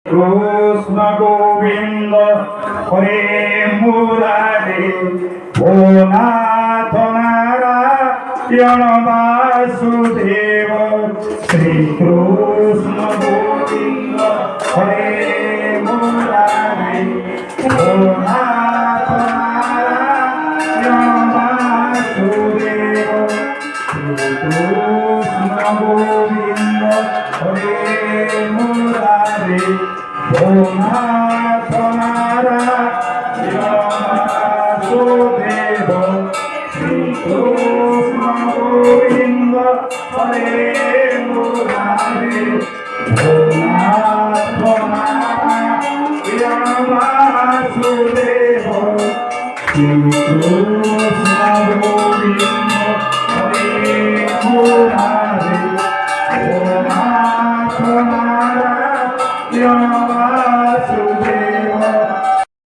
Krishna Govinda হরে মুরারে ও Nath Narayan Basudeb Shrikrishna Govinda হরে মুরারে ও Nath Narayan Basudeb Shrikrishna Govinda হরে মুরারে ও Nath Narayan Basudeb Shrikrishna Govinda হরে মুরারে ও Nath Narayan Basudeb Shrikrishna Govinda হরে মুরারে ও Nath Narayan